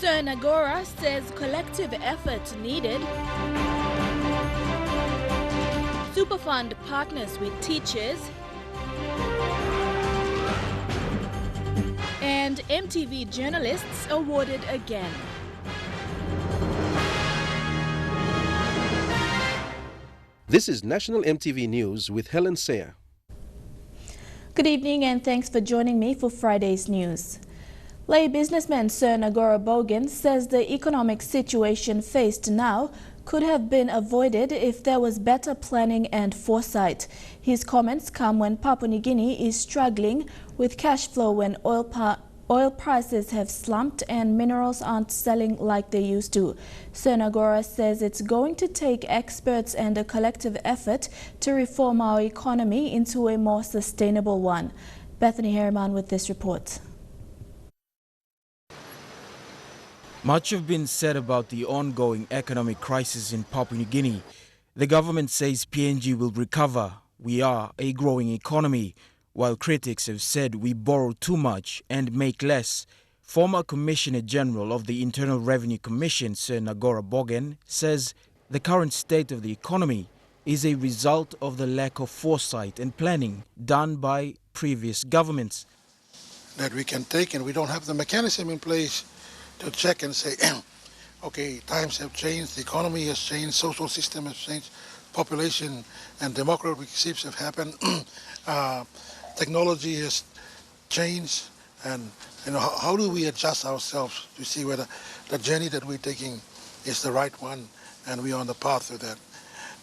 Sir Nagora says collective effort needed. Superfund partners with teachers. And EMTV journalists awarded again. This is National EMTV News with Helen Sayer. Good evening and thanks for joining me for Friday's news. Lay businessman Sir Nagura Bogan says the economic situation faced now could have been avoided if there was better planning and foresight. His comments come when Papua New Guinea is struggling with cash flow when oil prices have slumped and minerals aren't selling like they used to. Sir Nagora says it's going to take experts and a collective effort to reform our economy into a more sustainable one. Bethany Harriman with this report. Much has been said about the ongoing economic crisis in Papua New Guinea. The government says PNG will recover. We are a growing economy, while critics have said we borrow too much and make less. Former Commissioner General of the Internal Revenue Commission, Sir Nagura Bogan, says the current state of the economy is a result of the lack of foresight and planning done by previous governments. That we can take, and we don't have the mechanism in place to check and say, okay, times have changed, the economy has changed, social system has changed, population and demographic shifts have happened, technology has changed, and how do we adjust ourselves to see whether the journey that we're taking is the right one and we're on the path to that.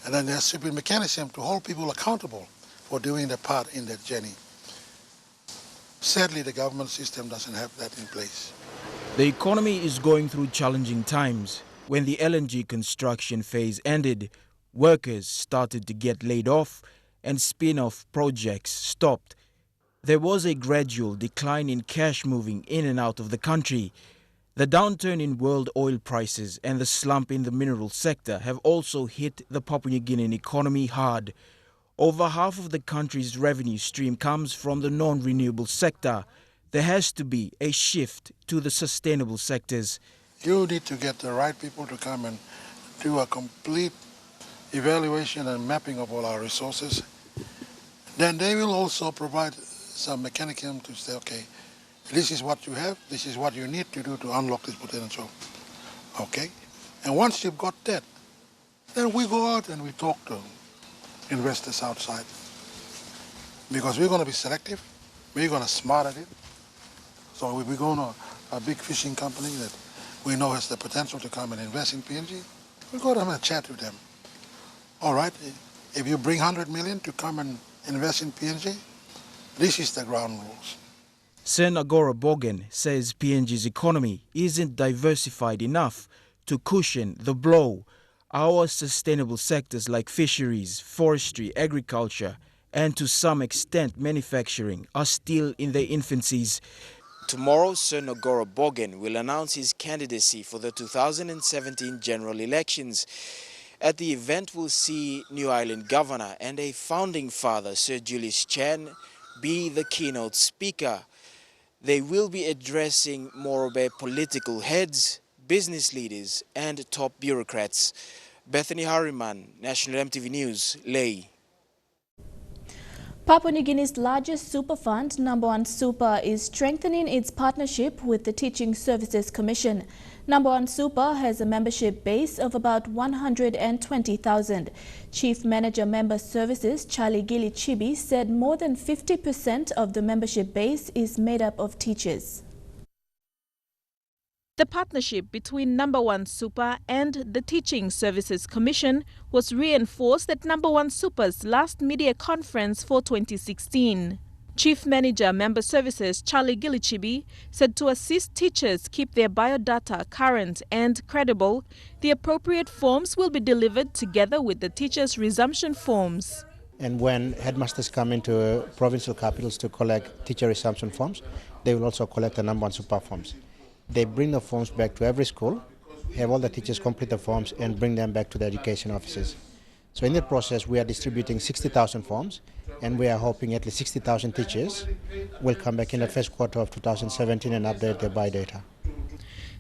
And then there should be a mechanism to hold people accountable for doing their part in that journey. Sadly, the government system doesn't have that in place. The economy is going through challenging times. When the LNG construction phase ended, workers started to get laid off and spin-off projects stopped. There was a gradual decline in cash moving in and out of the country. The downturn in world oil prices and the slump in the mineral sector have also hit the Papua New Guinean economy hard. Over half of the country's revenue stream comes from the non-renewable sector. There has to be a shift to the sustainable sectors. You need to get the right people to come and do a complete evaluation and mapping of all our resources. Then they will also provide some mechanism to say, okay, this is what you have, this is what you need to do to unlock this potential. Okay? And once you've got that, then we go out and we talk to investors outside. Because we're going to be selective, we're going to smart at it. So if we go to a big fishing company that we know has the potential to come and invest in PNG, we go to them and chat with them. All right, if you bring 100 million to come and invest in PNG, this is the ground rules. Sir Nagura Bogan says PNG's economy isn't diversified enough to cushion the blow. Our sustainable sectors like fisheries, forestry, agriculture, and to some extent manufacturing are still in their infancies. Tomorrow, Sir Nagura Bogan will announce his candidacy for the 2017 general elections. At the event, we'll see New Island Governor and a founding father, Sir Julius Chan, be the keynote speaker. They will be addressing Morobe political heads, business leaders, and top bureaucrats. Bethany Harriman, National EMTV News, Lae. Papua New Guinea's largest super fund, Number One Super, is strengthening its partnership with the Teaching Services Commission. Number One Super has a membership base of about 120,000. Chief Manager Member Services Charlie Gili Chibi said more than 50% of the membership base is made up of teachers. The partnership between Number One Super and the Teaching Services Commission was reinforced at Number One Super's last media conference for 2016. Chief Manager Member Services Charlie Gilichibi said to assist teachers keep their biodata current and credible, the appropriate forms will be delivered together with the teachers' resumption forms. And when headmasters come into provincial capitals to collect teacher resumption forms, they will also collect the Number One Super forms. They bring the forms back to every school, have all the teachers complete the forms and bring them back to the education offices. So in the process, we are distributing 60,000 forms, and we are hoping at least 60,000 teachers will come back in the first quarter of 2017 and update their biodata.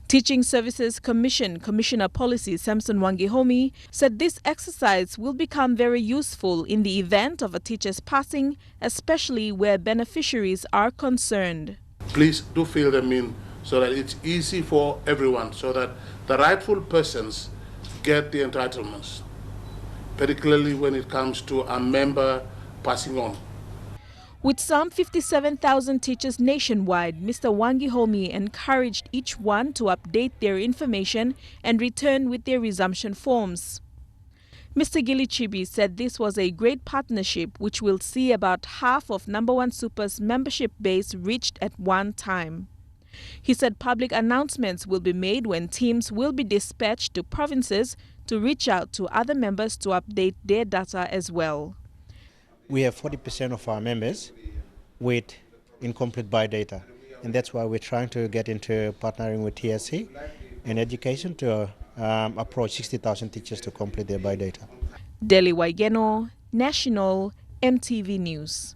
Teaching Services Commission Commissioner Policy Samson Wangihomi said this exercise will become very useful in the event of a teacher's passing, especially where beneficiaries are concerned. Please do fill them in so that it's easy for everyone, so that the rightful persons get the entitlements, particularly when it comes to a member passing on. With some 57,000 teachers nationwide, Mr. Wangihomi encouraged each one to update their information and return with their resumption forms. Mr. Gilichibi said this was a great partnership which will see about half of No. 1 Super's membership base reached at one time. He said public announcements will be made when teams will be dispatched to provinces to reach out to other members to update their data as well. We have 40% of our members with incomplete biodata, and that's why we're trying to get into partnering with TSC and education to approach 60,000 teachers to complete their biodata. Deli Waigeno, National EMTV News.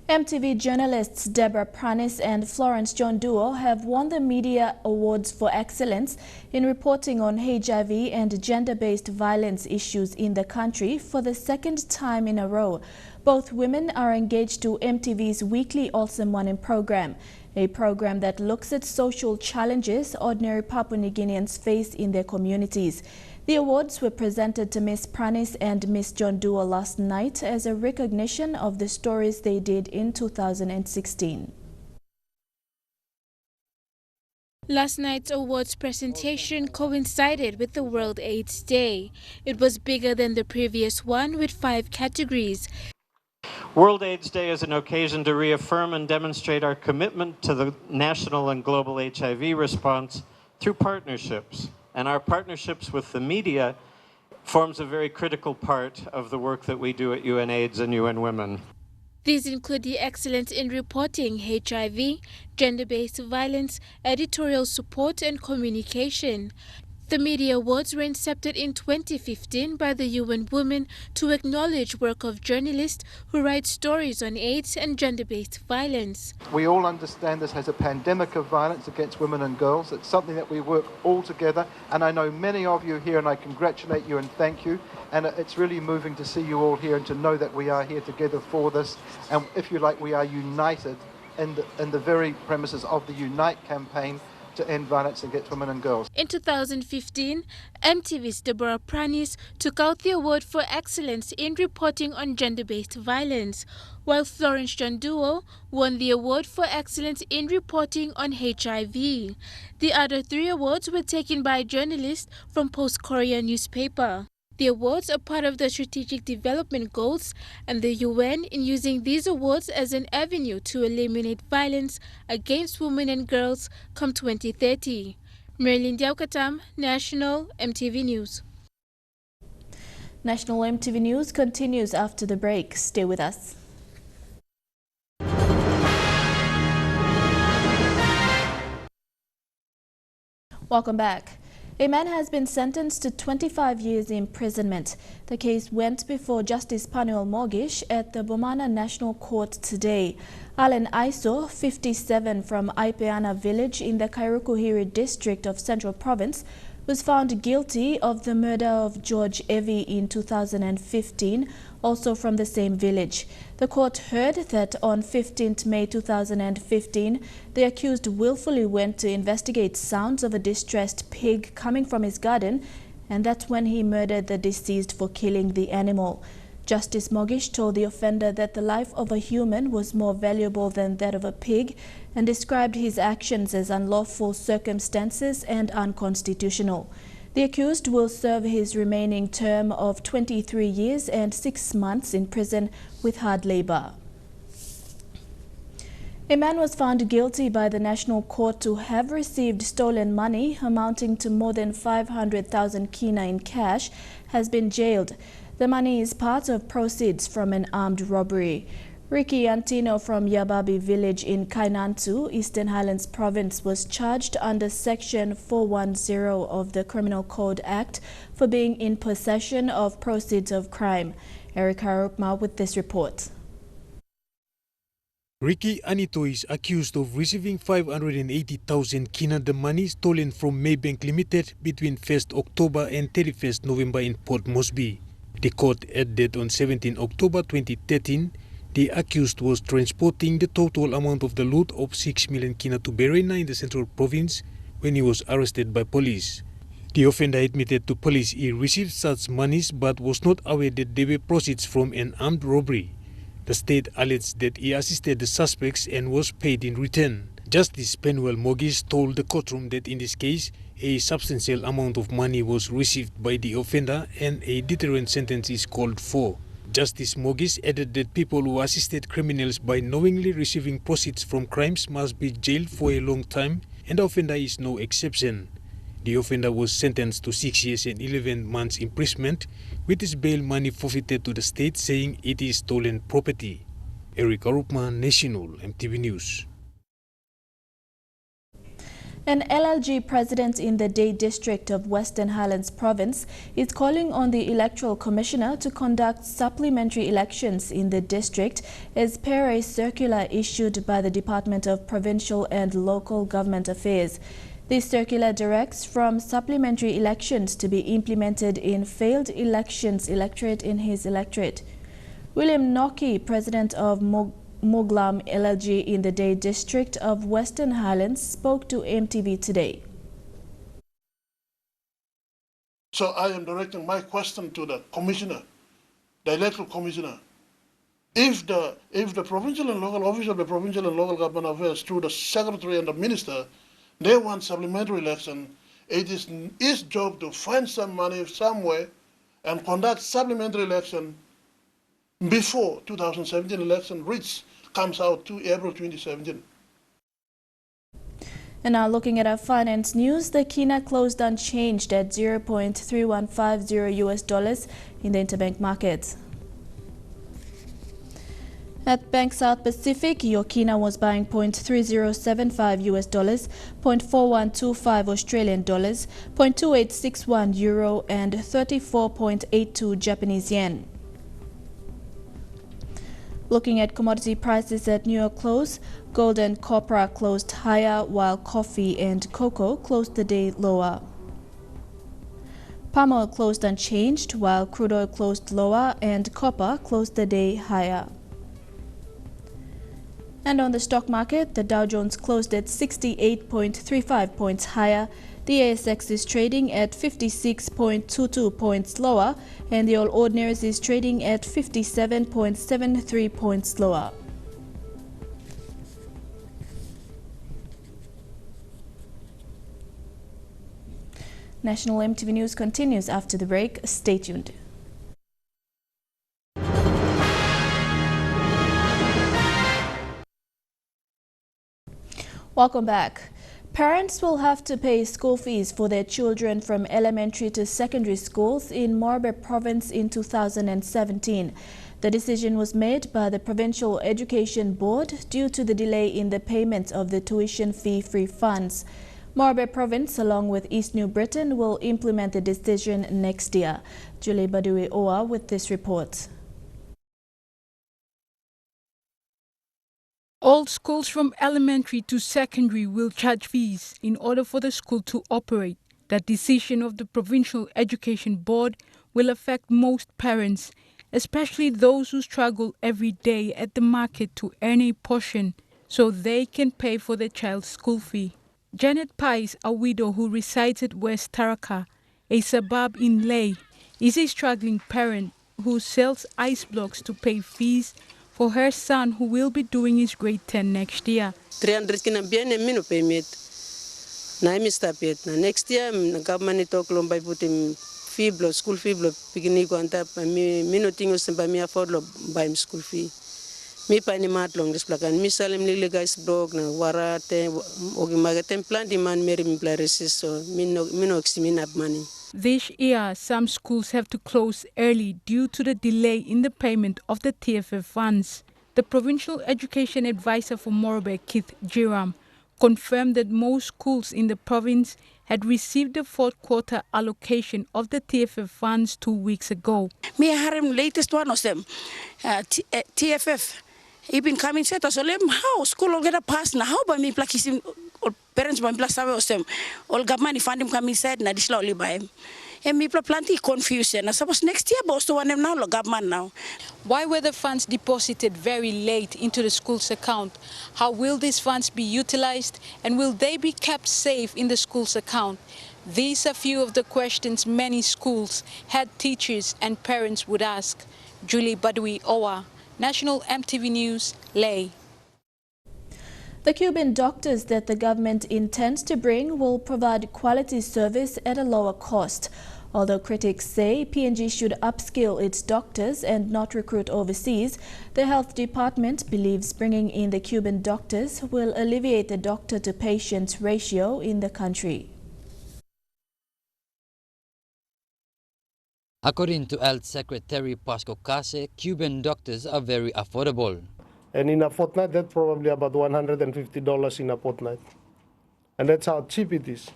EMTV journalists Deborah Pranis and Florence John Duo have won the Media Awards for Excellence in reporting on HIV and gender-based violence issues in the country for the second time in a row. Both women are engaged to EMTV's weekly Awesome Morning program, a program that looks at social challenges ordinary Papua New Guineans face in their communities. The awards were presented to Ms. Pranis and Ms. John Duo last night as a recognition of the stories they did in 2016. Last night's awards presentation coincided with the World AIDS Day. It was bigger than the previous one with 5 categories. World AIDS Day is an occasion to reaffirm and demonstrate our commitment to the national and global HIV response through partnerships. And our partnerships with the media forms a very critical part of the work that we do at UNAIDS and UN Women. These include the excellence in reporting HIV, gender-based violence, editorial support and communication. The Media Awards were incepted in 2015 by the UN Women to acknowledge work of journalists who write stories on AIDS and gender-based violence. We all understand this has a pandemic of violence against women and girls. It's something that we work all together, and I know many of you here, and I congratulate you and thank you. And it's really moving to see you all here and to know that we are here together for this. And if you like, we are united in the very premises of the Unite campaign to end violence against women and girls. In 2015, EMTV's Deborah Pranis took out the award for excellence in reporting on gender-based violence, while Florence John Duo won the award for excellence in reporting on HIV. The other 3 awards were taken by journalists from Post-Korea newspaper. The awards are part of the strategic development goals and the UN in using these awards as an avenue to eliminate violence against women and girls come 2030. Marilyn Diaukatam, National EMTV News. National EMTV News continues after the break. Stay with us. Welcome back. A man has been sentenced to 25 years imprisonment. The case went before Justice Panuel Mogish at the Bomana National Court today. Alan Aiso, 57, from Aipeana village in the Kairukuhiri district of Central Province, was found guilty of the murder of George Evi in 2015, also from the same village. The court heard that on 15th May 2015, the accused willfully went to investigate sounds of a distressed pig coming from his garden, and that's when he murdered the deceased for killing the animal. Justice Mogish told the offender that the life of a human was more valuable than that of a pig and described his actions as unlawful circumstances and unconstitutional. The accused will serve his remaining term of 23 years and 6 months in prison with hard labor. A man was found guilty by the National Court to have received stolen money amounting to more than 500,000 kina in cash has been jailed. The money is part of proceeds from an armed robbery. Ricky Antino from Yababi village in Kainantu, Eastern Highlands Province, was charged under Section 410 of the Criminal Code Act for being in possession of proceeds of crime. Eric Harupma with this report. Ricky Anito is accused of receiving 580,000 kina, the money stolen from Maybank Limited between 1st October and 31st November in Port Moresby. The court added on 17 October 2013, the accused was transporting the total amount of the loot of 6 million kina to Berena in the Central Province when he was arrested by police. The offender admitted to police he received such monies but was not aware that they were proceeds from an armed robbery. The state alleged that he assisted the suspects and was paid in return. Justice Penuel Mogis told the courtroom that in this case, a substantial amount of money was received by the offender and a deterrent sentence is called for. Justice Mogis added that people who assisted criminals by knowingly receiving proceeds from crimes must be jailed for a long time, and the offender is no exception. The offender was sentenced to 6 years and 11 months imprisonment, with his bail money forfeited to the state, saying it is stolen property. Eric Arupman, National MTV News. An LLG president in the Day District of Western Highlands Province is calling on the Electoral Commissioner to conduct supplementary elections in the district as per a circular issued by the Department of Provincial and Local Government Affairs. This circular directs from supplementary elections to be implemented in failed elections electorate in his electorate. William Noki, president of Moglam LLG in the Day District of Western Highlands, spoke to EMTV today. So I am directing my question to the commissioner, the electoral commissioner. If the provincial and local office of the provincial and local government affairs through the secretary and the minister, they want supplementary election, it is his job to find some money somewhere and conduct supplementary election before 2017 election comes out to April 2017. And now looking at our finance news, the kina closed unchanged at 0.3150 US dollars in the interbank market. At Bank South Pacific, your kina was buying 0.3075 US dollars, 0.4125 Australian dollars, 0.2861 euro and 34.82 Japanese yen. Looking at commodity prices at New York close, gold and copper closed higher while coffee and cocoa closed the day lower. Palm oil closed unchanged while crude oil closed lower and copper closed the day higher. And on the stock market, the Dow Jones closed at 68.35 points higher. The ASX is trading at 56.22 points lower, and the All Ordinaries is trading at 57.73 points lower. National MTV News continues after the break. Stay tuned. Welcome back. Parents will have to pay school fees for their children from elementary to secondary schools in Nagora Province in 2017. The decision was made by the Provincial Education Board due to the delay in the payment of the tuition fee-free funds. Nagora Province, along with East New Britain, will implement the decision next year. Julie Badui Oa with this report. All schools from elementary to secondary will charge fees in order for the school to operate. That decision of the Provincial Education Board will affect most parents, especially those who struggle every day at the market to earn a portion so they can pay for their child's school fee. Janet Pais, a widow who resides at West Taraka, a suburb in Ley, is a struggling parent who sells ice blocks to pay fees for her son who will be doing his grade 10 next year. 300 kina bien mino payment. Na mista pet na next year na government talk lomba putim fee block school fee block pigini ko anta mino tingo semba mi afford lo buy school fee. Mi pa ni mat long this plakan mi salem li guys blog na warate ogi magatem plan di man meri mi plaresis so mino eximina money. This year, some schools have to close early due to the delay in the payment of the TFF funds. The Provincial Education Advisor for Morobe, Keith Jiram, confirmed that most schools in the province had received the fourth quarter allocation of the TFF funds 2 weeks ago. Me harem latest one of them, TFF, He been coming said us, how school all get a pass now? How about me like his parents by plus them all government fund him coming said na slowly by him. And me plenty confusion. I suppose next year boss to one them now government now. Why were the funds deposited very late into the school's account? How will these funds be utilized, and will they be kept safe in the school's account? These are few of the questions many schools, head teachers and parents would ask. Julie Badui Owa, National EMTV News, Leh. The Cuban doctors that the government intends to bring will provide quality service at a lower cost. Although critics say PNG should upskill its doctors and not recruit overseas, the health department believes bringing in the Cuban doctors will alleviate the doctor-to-patient ratio in the country. According to Health Secretary Pasco Case, Cuban doctors are very affordable. And in a fortnight, that's probably about $150 in a fortnight. And that's how cheap it is.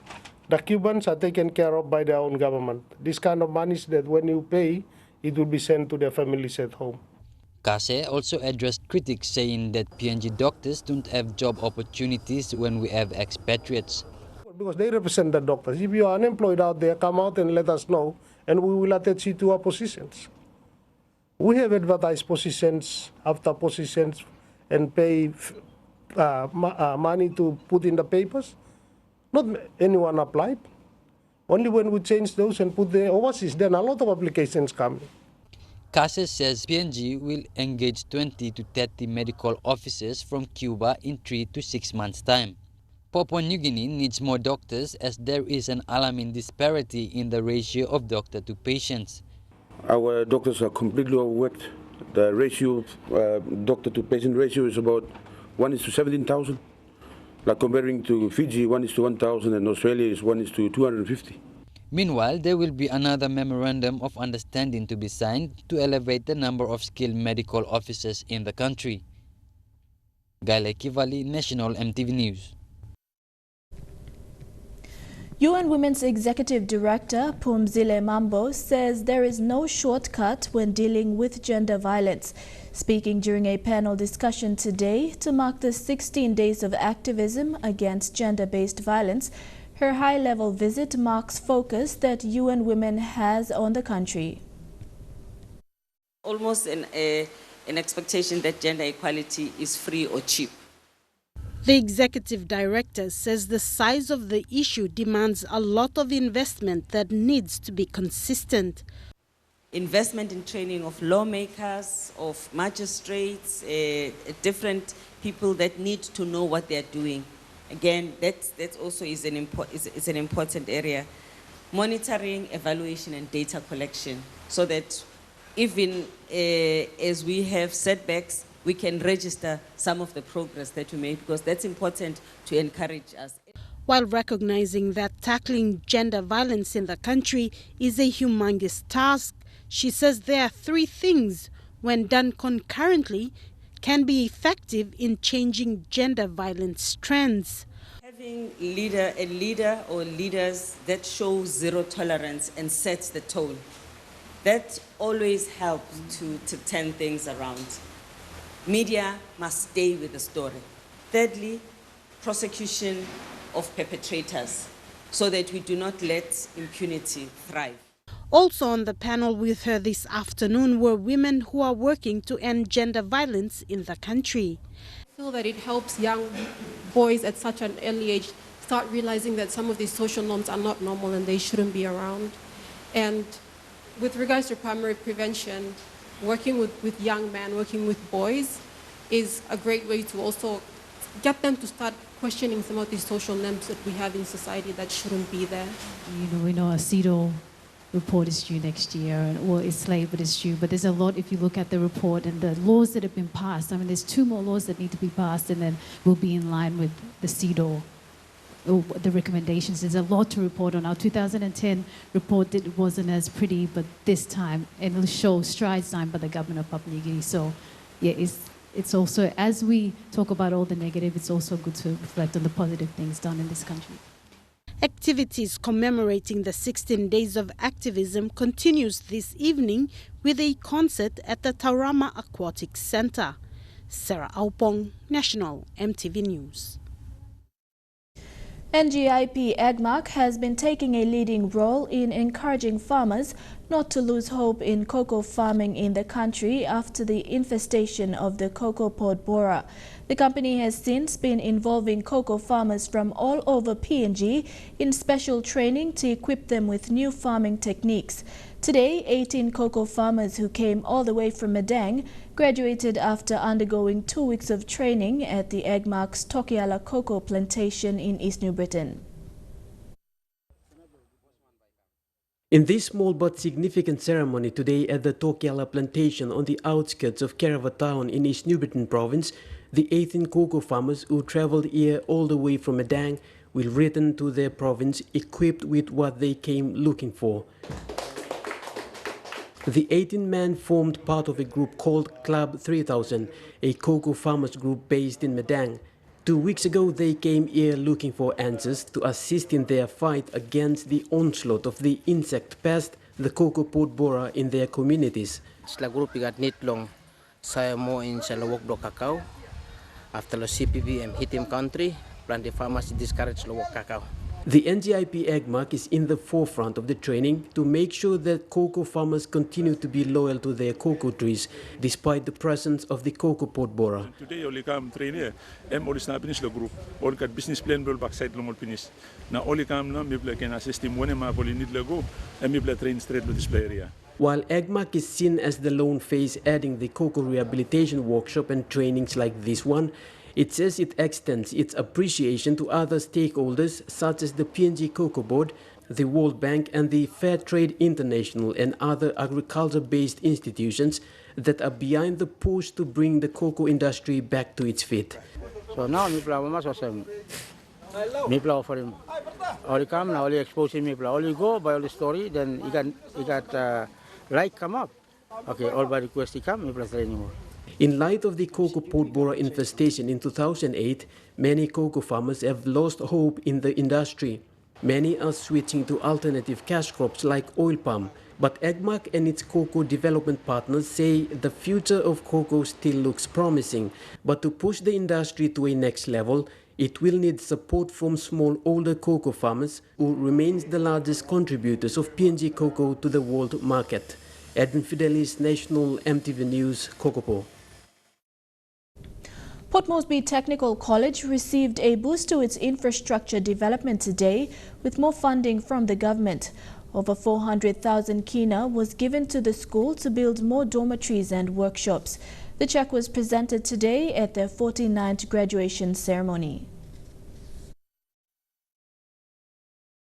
The Cubans are taken care of by their own government. This kind of money is that when you pay, it will be sent to their families at home. Case also addressed critics saying that PNG doctors don't have job opportunities when we have expatriates. Because they represent the doctors. If you are unemployed out there, come out and let us know, and we will attach you to our positions. We have advertised positions after positions and pay money to put in the papers. Not anyone applied. Only when we change those and put the overseas, then a lot of applications come. Case says PNG will engage 20 to 30 medical officers from Cuba in 3 to 6 months' time. Papua New Guinea needs more doctors as there is an alarming disparity in the ratio of doctor to patients. Our doctors are completely overworked. The ratio, doctor to patient ratio is about 1:17,000. Like comparing to Fiji, 1:1,000, and Australia is 1:250. Meanwhile, there will be another memorandum of understanding to be signed to elevate the number of skilled medical officers in the country. Gaile Kivali, National EMTV News. UN Women's Executive Director Phumzile Mambo says there is no shortcut when dealing with gender violence. Speaking during a panel discussion today to mark the 16 days of activism against gender-based violence, her high-level visit marks focus that UN Women has on the country. Almost an expectation that gender equality is free or cheap. The executive director says the size of the issue demands a lot of investment that needs to be consistent. Investment in training of lawmakers, of magistrates, different people that need to know what they're doing. Again, that also is an important area. Monitoring, evaluation, and data collection, so that even as we have setbacks, we can register some of the progress that we make, because that's important to encourage us. While recognizing that tackling gender violence in the country is a humongous task, she says there are 3 things, when done concurrently, can be effective in changing gender violence trends. Having a leader or leaders that show zero tolerance and sets the tone, that always helps to turn things around. Media must stay with the story. Thirdly, prosecution of perpetrators, so that we do not let impunity thrive. Also on the panel with her this afternoon were women who are working to end gender violence in the country. I feel that it helps young boys at such an early age start realizing that some of these social norms are not normal and they shouldn't be around. And with regards to primary prevention, working with young men, working with boys is a great way to also get them to start questioning some of these social norms that we have in society that shouldn't be there. We know a CEDAW report is due next year, or it's late, but it's due. But there's a lot, if you look at the report and the laws that have been passed. I mean, there's 2 more laws that need to be passed, and then we'll be in line with the CEDAW, or the recommendations. There's a lot to report on. Our 2010 report wasn't as pretty, but this time, and it'll show strides signed by the government of Papua New Guinea. So, yeah, it's also, as we talk about all the negative, it's also good to reflect on the positive things done in this country. Activities commemorating the 16 days of activism continues this evening with a concert at the Taurama Aquatic Center. Sarah Aupong, National EMTV News. NGIP AgMark has been taking a leading role in encouraging farmers not to lose hope in cocoa farming in the country after the infestation of the cocoa pod borer. The company has since been involving cocoa farmers from all over PNG in special training to equip them with new farming techniques. Today, 18 cocoa farmers who came all the way from Madang graduated after undergoing 2 weeks of training at the AgMark's Tokiala cocoa plantation in East New Britain. In this small but significant ceremony today at the Tokiala plantation on the outskirts of Kerava town in East New Britain province, the 18 cocoa farmers who travelled here all the way from Madang will return to their province equipped with what they came looking for. The 18 men formed part of a group called Club 3000, a cocoa farmers group based in Madang. 2 weeks ago, they came here looking for answers to assist in their fight against the onslaught of the insect pest, the cocoa pod borer, in their communities. Sila grup ikat nit long saya mo in sa lawak do kakao. After the CPV hit country, plant farmers discourage lawak kakao. The NGIP AgMark is in the forefront of the training to make sure that cocoa farmers continue to be loyal to their cocoa trees despite the presence of the cocoa pod borer. Today only come train here. Only na finish the group. All got business plan will backside long all finish. Now only come now me can assist him when ma poli need go and me train straight to this area. While AgMark is seen as the lone face adding the cocoa rehabilitation workshop and trainings like this one, it says it extends its appreciation to other stakeholders such as the PNG Cocoa Board, the World Bank and the Fair Trade International and other agriculture-based institutions that are behind the push to bring the cocoa industry back to its feet. So now Mipla offer him. Only come now, only expose him Mipla. Only go by all the story, then he got like come up. Okay, all by request he come, Mipla say anymore. In light of the cocoa pod borer infestation in 2008, many cocoa farmers have lost hope in the industry. Many are switching to alternative cash crops like oil palm. But AgMark and its cocoa development partners say the future of cocoa still looks promising. But to push the industry to a next level, it will need support from smallholder cocoa farmers, who remains the largest contributors of PNG cocoa to the world market. Edwin Fidelis, National EMTV News, Kokopo. Port Moresby Technical College received a boost to its infrastructure development today with more funding from the government. Over 400,000 kina was given to the school to build more dormitories and workshops. The check was presented today at their 49th graduation ceremony.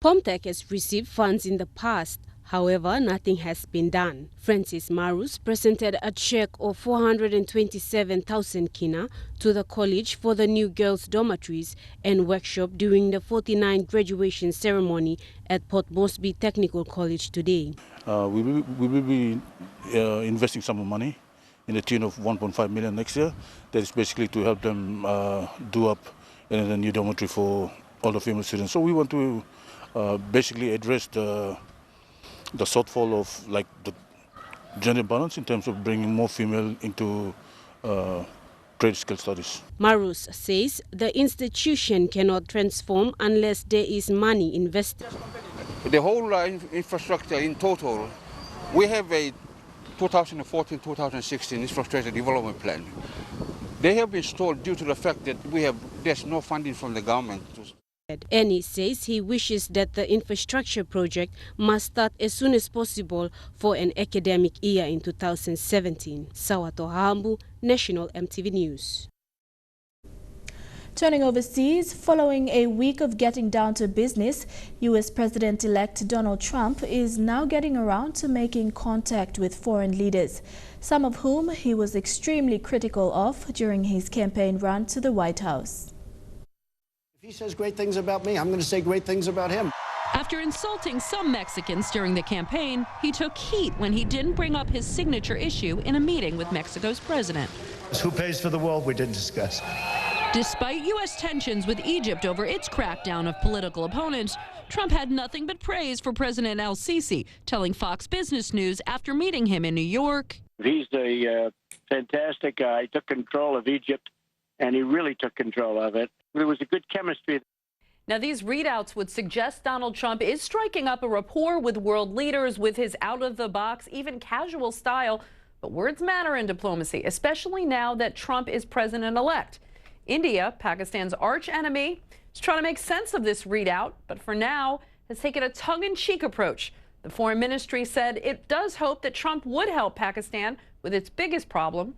POMTEC has received funds in the past. However, nothing has been done. Francis Marus presented a check of 427,000 kina to the college for the new girls' dormitories and workshop during the 49th graduation ceremony at Port Moresby Technical College today. We will be investing some money in the tune of 1.5 million next year. That is basically to help them do up in a new dormitory for all the female students. So we want to basically address the shortfall of like the gender balance in terms of bringing more female into trade skill studies. Marus says the institution cannot transform unless there is money invested. The whole infrastructure in total, we have a 2014-2016 infrastructure development plan. They have been stalled due to the fact that there's no funding from the government. Eni says he wishes that the infrastructure project must start as soon as possible for an academic year in 2017. Sawato Hambu, National EMTV News. Turning overseas, following a week of getting down to business, U.S. President-elect Donald Trump is now getting around to making contact with foreign leaders, some of whom he was extremely critical of during his campaign run to the White House. If he says great things about me, I'm going to say great things about him. After insulting some Mexicans during the campaign, he took heat when he didn't bring up his signature issue in a meeting with Mexico's president. Who pays for the wall we didn't discuss. Despite U.S. tensions with Egypt over its crackdown of political opponents, Trump had nothing but praise for President El-Sisi, telling Fox Business News after meeting him in New York. He's the fantastic. He took control of Egypt, and he really took control of it. There was a good chemistry. Now, these readouts would suggest Donald Trump is striking up a rapport with world leaders with his out-of-the-box, even casual style. But words matter in diplomacy, especially now that Trump is president-elect. India, Pakistan's arch-enemy, is trying to make sense of this readout, but for now has taken a tongue-in-cheek approach. The foreign ministry said it does hope that Trump would help Pakistan with its biggest problem,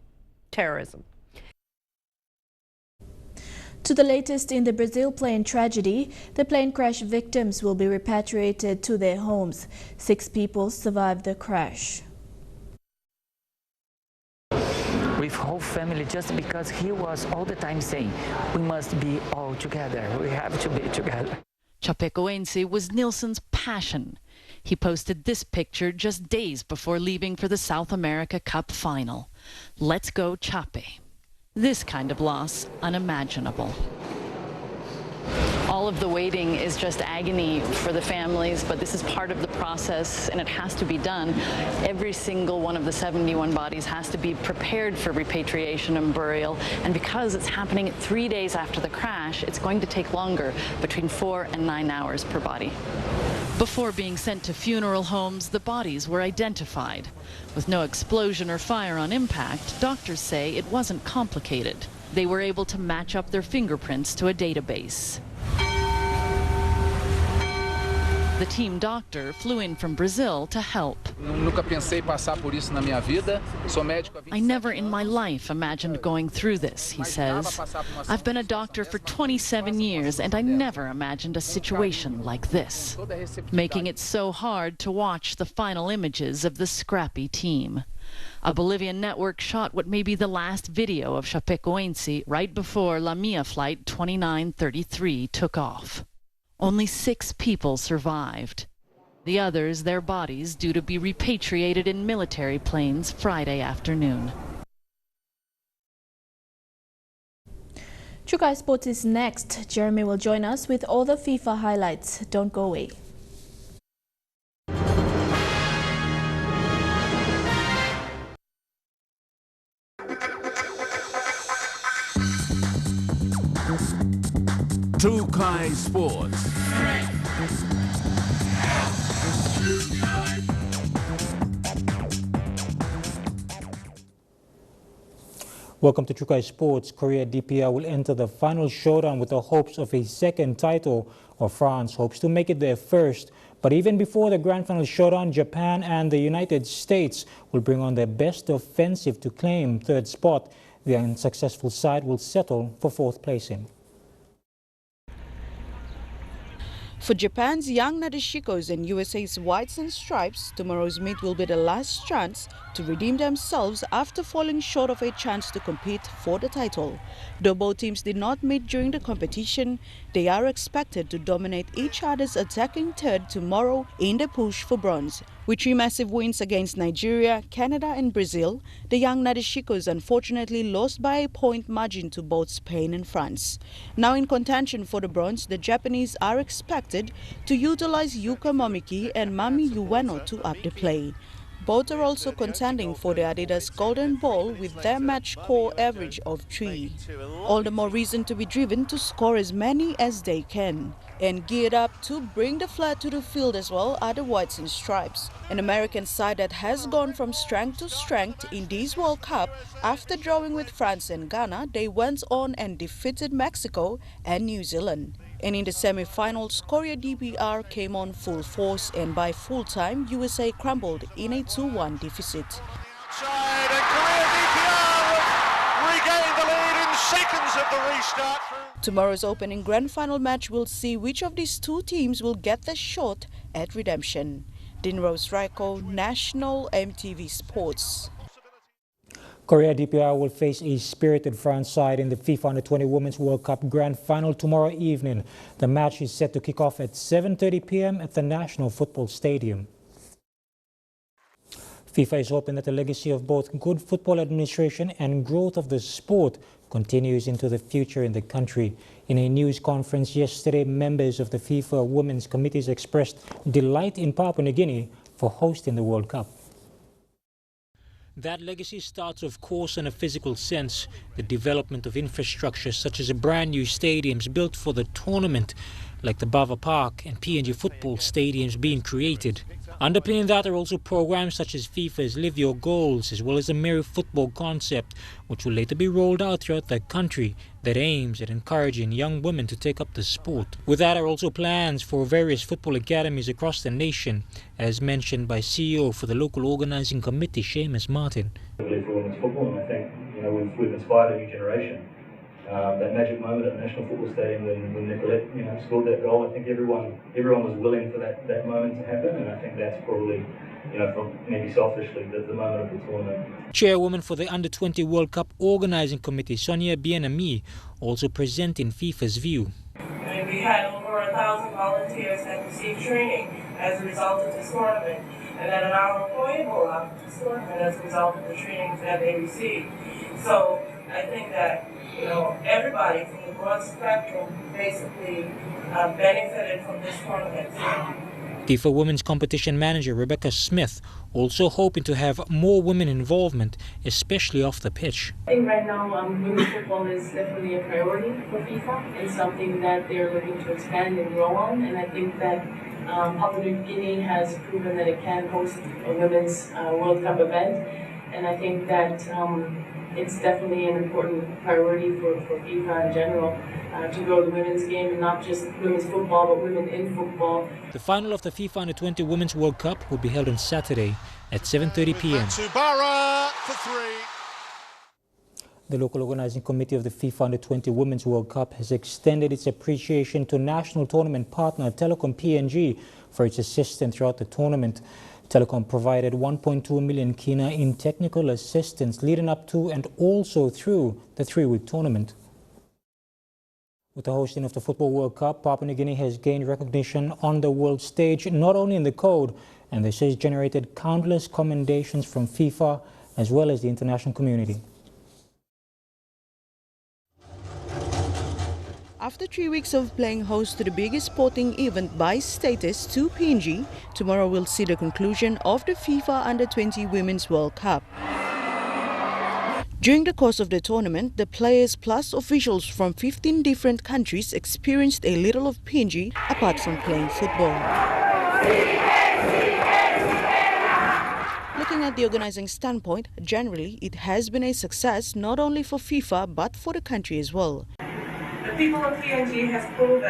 terrorism. To the latest in the Brazil plane tragedy, the plane crash victims will be repatriated to their homes. 6 people survived the crash. With whole family, just because he was all the time saying, we must be all together, we have to be together. Chapecoense was Nilsson's passion. He posted this picture just days before leaving for the South America Cup final. Let's go Chape. This kind of loss, unimaginable. All of the waiting is just agony for the families, but this is part of the process and it has to be done. Every single one of the 71 bodies has to be prepared for repatriation and burial, and because it's happening 3 days after the crash, it's going to take longer, between 4 and 9 hours per body. Before being sent to funeral homes, the bodies were identified. With no explosion or fire on impact, doctors say it wasn't complicated. They were able to match up their fingerprints to a database. The team doctor flew in from Brazil to help. I never in my life imagined going through this, he says. I've been a doctor for 27 years and I never imagined a situation like this, making it so hard to watch the final images of the scrappy team. A Bolivian network shot what may be the last video of Chapecoense right before La Mia flight 2933 took off. Only 6 people survived. The others, their bodies due to be repatriated in military planes Friday afternoon. Chukai Sports is next. Jeremy will join us with all the FIFA highlights. Don't go away. Chukai Sports. Welcome to Chukai Sports. Korea DPR will enter the final showdown with the hopes of a second title, while France hopes to make it their first. But even before the grand final showdown, Japan and the United States will bring on their best offensive to claim third spot. The unsuccessful side will settle for fourth placing. For Japan's young Nadeshikos and USA's Whites and Stripes, tomorrow's meet will be the last chance to redeem themselves after falling short of a chance to compete for the title. Though both teams did not meet during the competition, they are expected to dominate each other's attacking third tomorrow in the push for bronze. With 3 massive wins against Nigeria, Canada and Brazil, the young Nadeshikos unfortunately lost by a point margin to both Spain and France. Now in contention for the bronze, the Japanese are expected to utilize Yuka Momiki and Mami Ueno to up the play. Both are also contending for the Adidas Golden Ball with their match score average of 3. All the more reason to be driven to score as many as they can. And geared up to bring the flag to the field as well are the Whites and Stripes, an American side that has gone from strength to strength in this World Cup. After drawing with France and Ghana, they went on and defeated Mexico and New Zealand. And in the semi-finals, Korea DPR came on full force, and by full time, USA crumbled in a 2-1 deficit. Regained the lead in seconds of the restart. Tomorrow's opening grand final match will see which of these 2 teams will get the shot at redemption. Dinrose Raiko, National EMTV Sports. Korea DPR will face a spirited France side in the FIFA Under-20 Women's World Cup Grand Final tomorrow evening. The match is set to kick off at 7:30 p.m. at the National Football Stadium. FIFA is hoping that the legacy of both good football administration and growth of the sport continues into the future in the country. In a news conference yesterday, members of the FIFA Women's Committees expressed delight in Papua New Guinea for hosting the World Cup. That legacy starts, of course, in a physical sense. The development of infrastructure such as brand new stadiums built for the tournament, like the Bava Park and PNG football stadiums being created. Underpinning that are also programs such as FIFA's Live Your Goals, as well as the Merry Football concept, which will later be rolled out throughout the country, that aims at encouraging young women to take up the sport. With that are also plans for various football academies across the nation, as mentioned by CEO for the local organising committee, Seamus Martin. For women's football, and I think we've inspired a new generation. That magic moment at the National Football Stadium when Nicolette scored that goal, I think everyone was willing for that moment to happen, and I think that's probably, from maybe selfishly, the moment of the tournament. Chairwoman for the Under-20 World Cup Organising Committee, Sonia Bienami, also presenting FIFA's view. We had over 1,000 volunteers that received training as a result of this tournament, and then an hour employable after this tournament as a result of the training that they received. So I think that everybody from the broad spectrum basically benefited from this tournament. FIFA Women's Competition Manager Rebecca Smith also hoping to have more women involvement, especially off the pitch. I think right now women's football is definitely a priority for FIFA and something that they're looking to expand and grow on, and I think that Papua New Guinea has proven that it can host a women's World Cup event, and I think that it's definitely an important priority for FIFA in general to grow the women's game, and not just women's football, but women in football. The final of the FIFA Under-20 Women's World Cup will be held on Saturday at 7:30 p.m. for 3. The local organising committee of the FIFA Under-20 Women's World Cup has extended its appreciation to national tournament partner Telecom PNG for its assistance throughout the tournament. Telecom provided 1.2 million kina in technical assistance leading up to and also through the 3-week tournament. With the hosting of the Football World Cup, Papua New Guinea has gained recognition on the world stage, not only in the code, and this has generated countless commendations from FIFA as well as the international community. After 3 weeks of playing host to the biggest sporting event by status to PNG, tomorrow we'll see the conclusion of the FIFA Under-20 Women's World Cup. During the course of the tournament, the players plus officials from 15 different countries experienced a little of PNG apart from playing football. Looking at the organizing standpoint, generally it has been a success not only for FIFA but for the country as well. The people of PNG has proven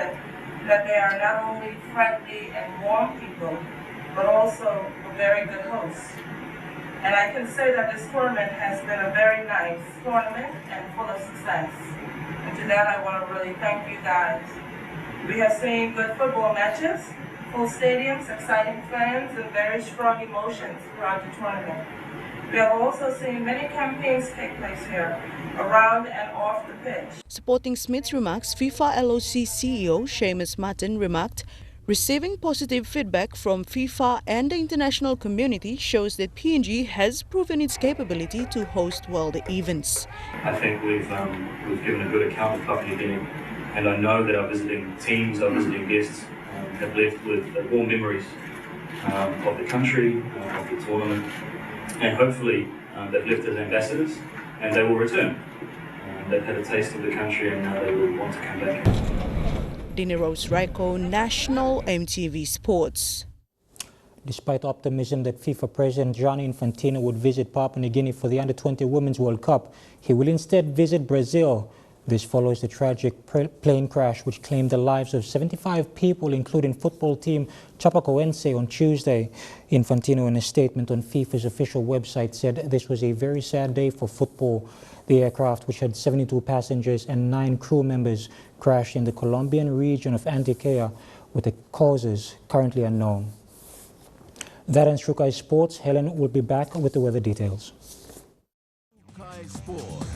that they are not only friendly and warm people, but also a very good hosts. And I can say that this tournament has been a very nice tournament and full of success. And to that I want to really thank you guys. We have seen good football matches, full stadiums, exciting fans, and very strong emotions throughout the tournament. We have also seen many campaigns take place here, around and off the pitch. Supporting Smith's remarks, FIFA LOC CEO Seamus Martin remarked, receiving positive feedback from FIFA and the international community shows that PNG has proven its capability to host world events. I think we've given a good account of Papua New Guinea, and I know that our visiting teams, our visiting guests have left with warm memories of the country, of the tournament, and hopefully they've left as ambassadors and they will return. They've had a taste of the country and now they will want to come back. Dini Rose Raiko, National EMTV Sports. Despite optimism that FIFA President Gianni Infantino would visit Papua New Guinea for the Under-20 Women's World Cup, he will instead visit Brazil. This follows the tragic plane crash which claimed the lives of 75 people, including football team Chapecoense on Tuesday. Infantino, in a statement on FIFA's official website, said this was a very sad day for football. The aircraft, which had 72 passengers and 9 crew members, crashed in the Colombian region of Antioquia, with the causes currently unknown. That ends Trukai Sports. Helen will be back with the weather details. Trukai Sports.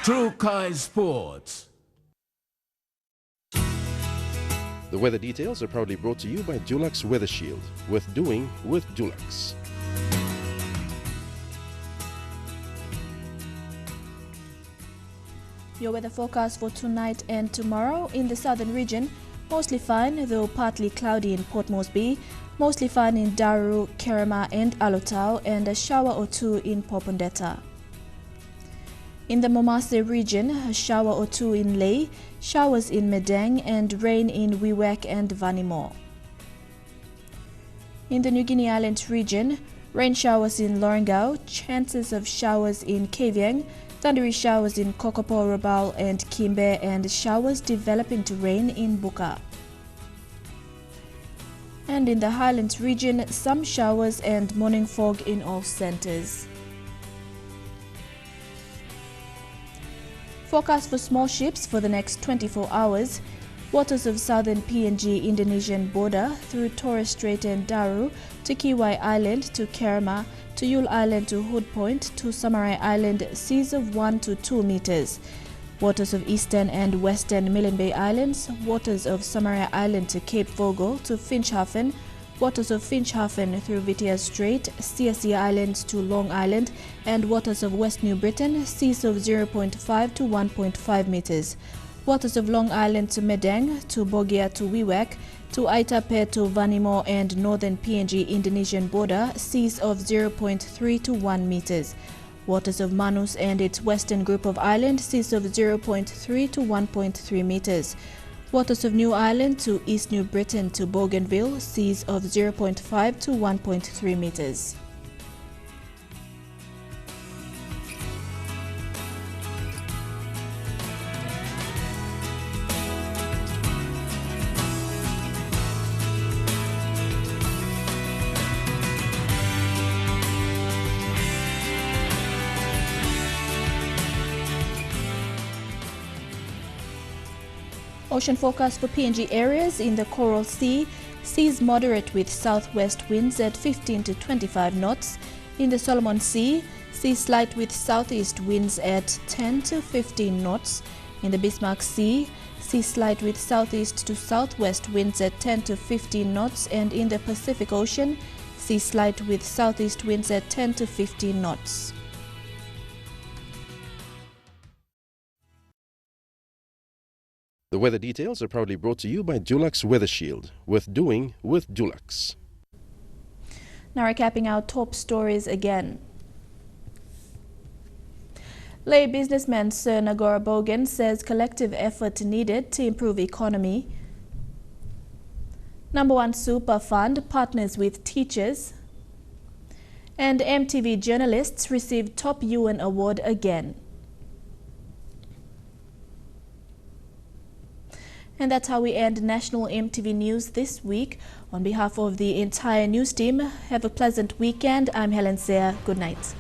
Trukai Sports. The weather details are proudly brought to you by Dulux Weather Shield. Worth doing with Dulux. Your weather forecast for tonight and tomorrow in the southern region. Mostly fine, though partly cloudy in Port Moresby. Mostly fine in Daru, Kerema and Alotau, and a shower or two in Popondetta. In the Momase region, a shower or two in Lae, showers in Medang, and rain in Wewak and Vanimo. In the New Guinea Islands region, rain showers in Lorengau, chances of showers in Kavieng, thundery showers in Kokopo, Rabaul and Kimbe, and showers developing to rain in Buka. And in the Highlands region, some showers and morning fog in all centres. Forecast for small ships for the next 24 hours. Waters of southern PNG Indonesian border through Torres Strait and Daru to Kiwai Island to Kerema to Yule Island to Hood Point to Samarai Island, seas of 1 to 2 meters. Waters of eastern and western Milne Bay Islands, waters of Samarai Island to Cape Vogel to Finchhafen, waters of Finchhafen through Vitia Strait, Siasia Island to Long Island, and waters of West New Britain, seas of 0.5 to 1.5 meters. Waters of Long Island to Medang, to Bogia to Wewak, to Aitape to Vanimo and northern PNG Indonesian border, seas of 0.3 to 1 meters. Waters of Manus and its western group of island, seas of 0.3 to 1.3 meters. Waters of New Island to East New Britain to Bougainville, seas of 0.5 to 1.3 meters. Ocean forecast for PNG areas in the Coral Sea. Seas moderate with southwest winds at 15 to 25 knots. In the Solomon Sea, seas slight with southeast winds at 10 to 15 knots. In the Bismarck Sea, seas slight with southeast to southwest winds at 10 to 15 knots. And in the Pacific Ocean, seas slight with southeast winds at 10 to 15 knots. The weather details are proudly brought to you by Dulux Weather Shield. Worth doing with Dulux. Now recapping our top stories again. Lay businessman Sir Nagura Bogan says collective effort needed to improve economy. Number One Super Fund partners with teachers. And EMTV journalists receive top UN award again. And that's how we end National EMTV News this week. On behalf of the entire news team, have a pleasant weekend. I'm Helen Seah. Good night.